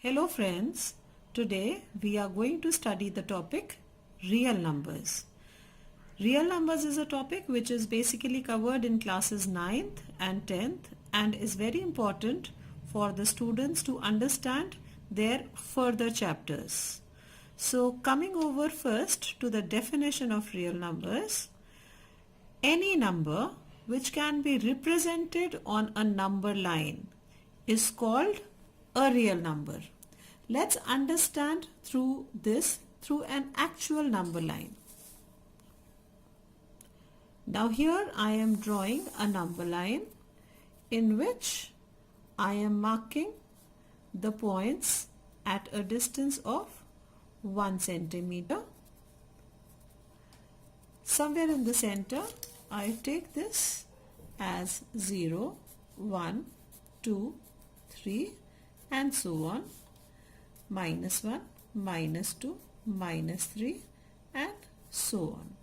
Hello friends, today we are going to study the topic real numbers. Real numbers is a topic which is basically covered in classes 9th and 10th and is very important for the students to understand their further chapters. So coming over first to the definition of real numbers, any number which can be represented on a number line is called a real number. Let's understand through an actual number line. Now here I am drawing a number line in which I am marking the points at a distance of 1 centimeter. Somewhere in the center I take this as 0, 1, 2, 3 and so on. -1, -2, -3 and so on.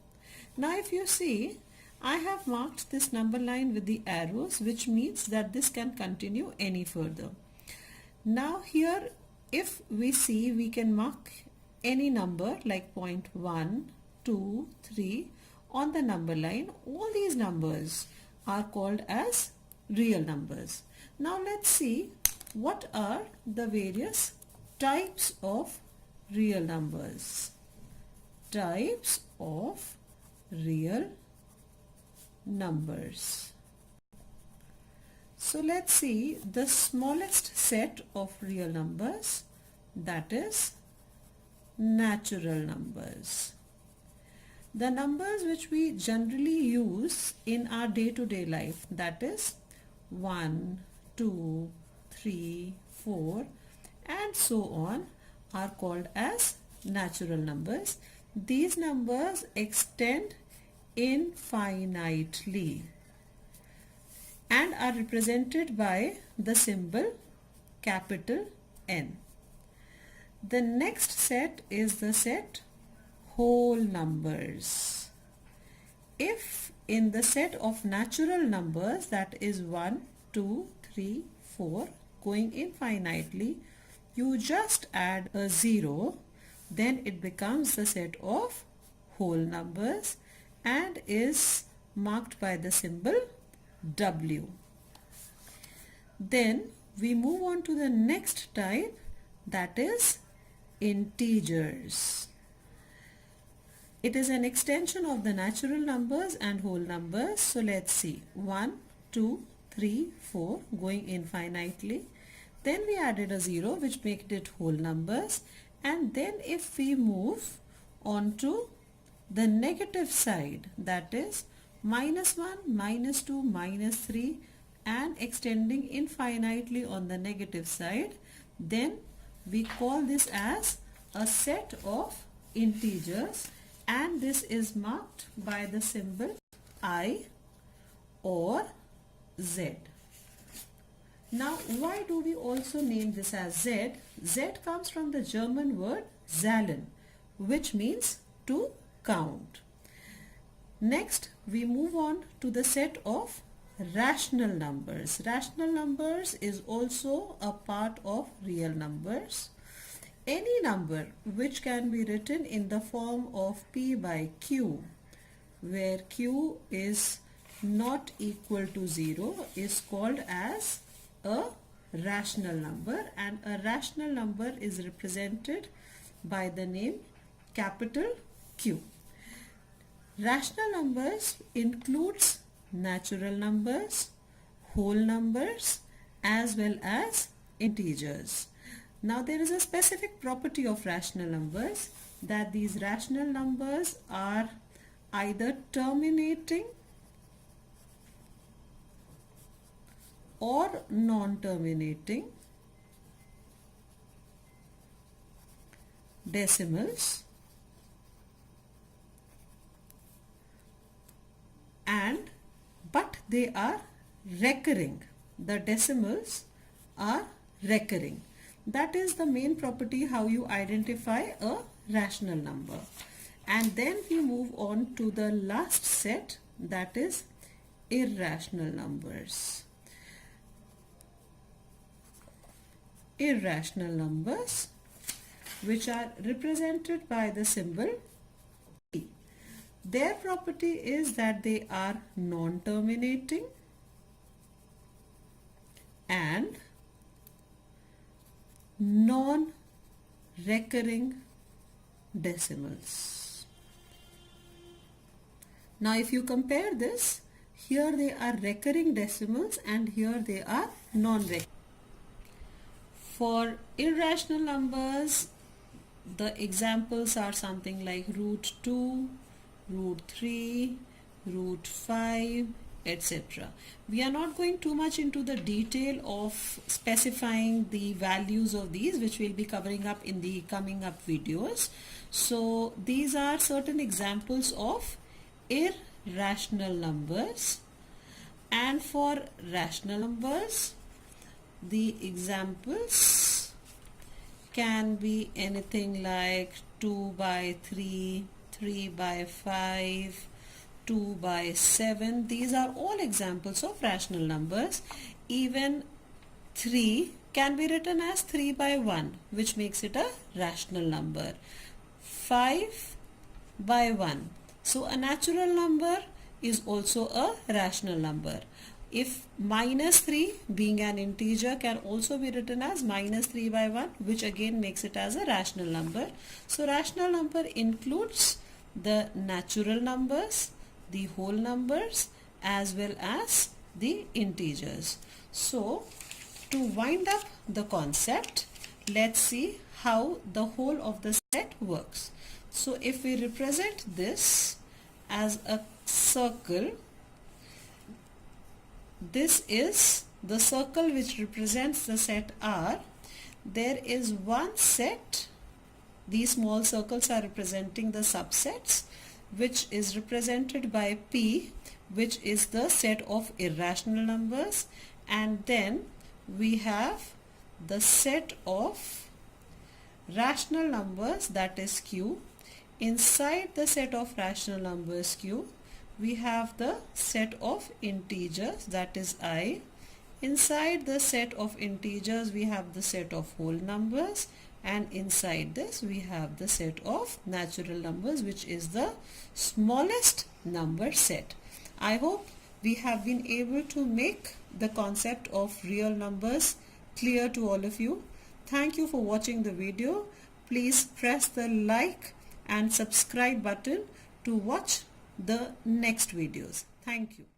Now if you see, I have marked this number line with the arrows, which means that this can continue any further. Now here if we see, we can mark any number like point 1, 2, 3 on the number line. All these numbers are called as real numbers. Now let's see what are the various types of real numbers. Types of real numbers. So let's see the smallest set of real numbers, that is natural numbers. The numbers which we generally use in our day-to-day life, that is 1, 2, 3, 4 and so on, are called as natural numbers. These numbers extend infinitely and are represented by the symbol capital N. The next set is the set whole numbers. If in the set of natural numbers, that is 1, 2, 3, 4 going infinitely, you just add a 0, then it becomes the set of whole numbers and is marked by the symbol W. Then we move on to the next type, that is integers. It is an extension of the natural numbers and whole numbers. So let's see, 1, 2, 3, 4 going infinitely. Then we added a 0 which made it whole numbers, and then if we move on to the negative side, that is -1, -2, -3 and extending infinitely on the negative side, then we call this as a set of integers and this is marked by the symbol I or Z. Now why do we also name this as Z? Z comes from the German word zählen, which means to count. Next we move on to the set of rational numbers. Rational numbers is also a part of real numbers. Any number which can be written in the form of P by Q, where Q is not equal to 0, is called as a rational number, and a rational number is represented by the name capital Q. Rational numbers includes natural numbers, whole numbers as well as integers. Now there is a specific property of rational numbers, that these rational numbers are either terminating or non-terminating decimals, but they are recurring. The decimals are recurring. That is the main property how you identify a rational number. And then we move on to the last set, that is irrational numbers. irrational numbers, which are represented by the symbol P. Their property is that they are non-terminating and non-recurring decimals. Now if you compare this, here they are recurring decimals and here they are non-recurring. For irrational numbers, the examples are something like root 2, root 3, root 5, etc. We are not going too much into the detail of specifying the values of these, which we'll be covering up in the coming up videos. So these are certain examples of irrational numbers. And for rational numbers, the examples can be anything like 2 by 3, 3 by 5, 2 by 7. These are all examples of rational numbers. Even 3 can be written as 3 by 1, which makes it a rational number. 5 by 1. So a natural number is also a rational number. If minus 3 being an integer can also be written as minus 3 by 1, which again makes it as a rational number. So rational number includes the natural numbers, the whole numbers, as well as the integers. So to wind up the concept, let's see how the whole of the set works. So if we represent this as a circle, this is the circle which represents the set R. There is one set, these small circles are representing the subsets, which is represented by P, which is the set of irrational numbers, and then we have the set of rational numbers, that is Q. Inside the set of rational numbers Q, we have the set of integers, that is I. Inside the set of integers we have the set of whole numbers, and inside this we have the set of natural numbers, which is the smallest number set. I hope we have been able to make the concept of real numbers clear to all of you. Thank you for watching the video. Please press the like and subscribe button to watch the next videos. Thank you.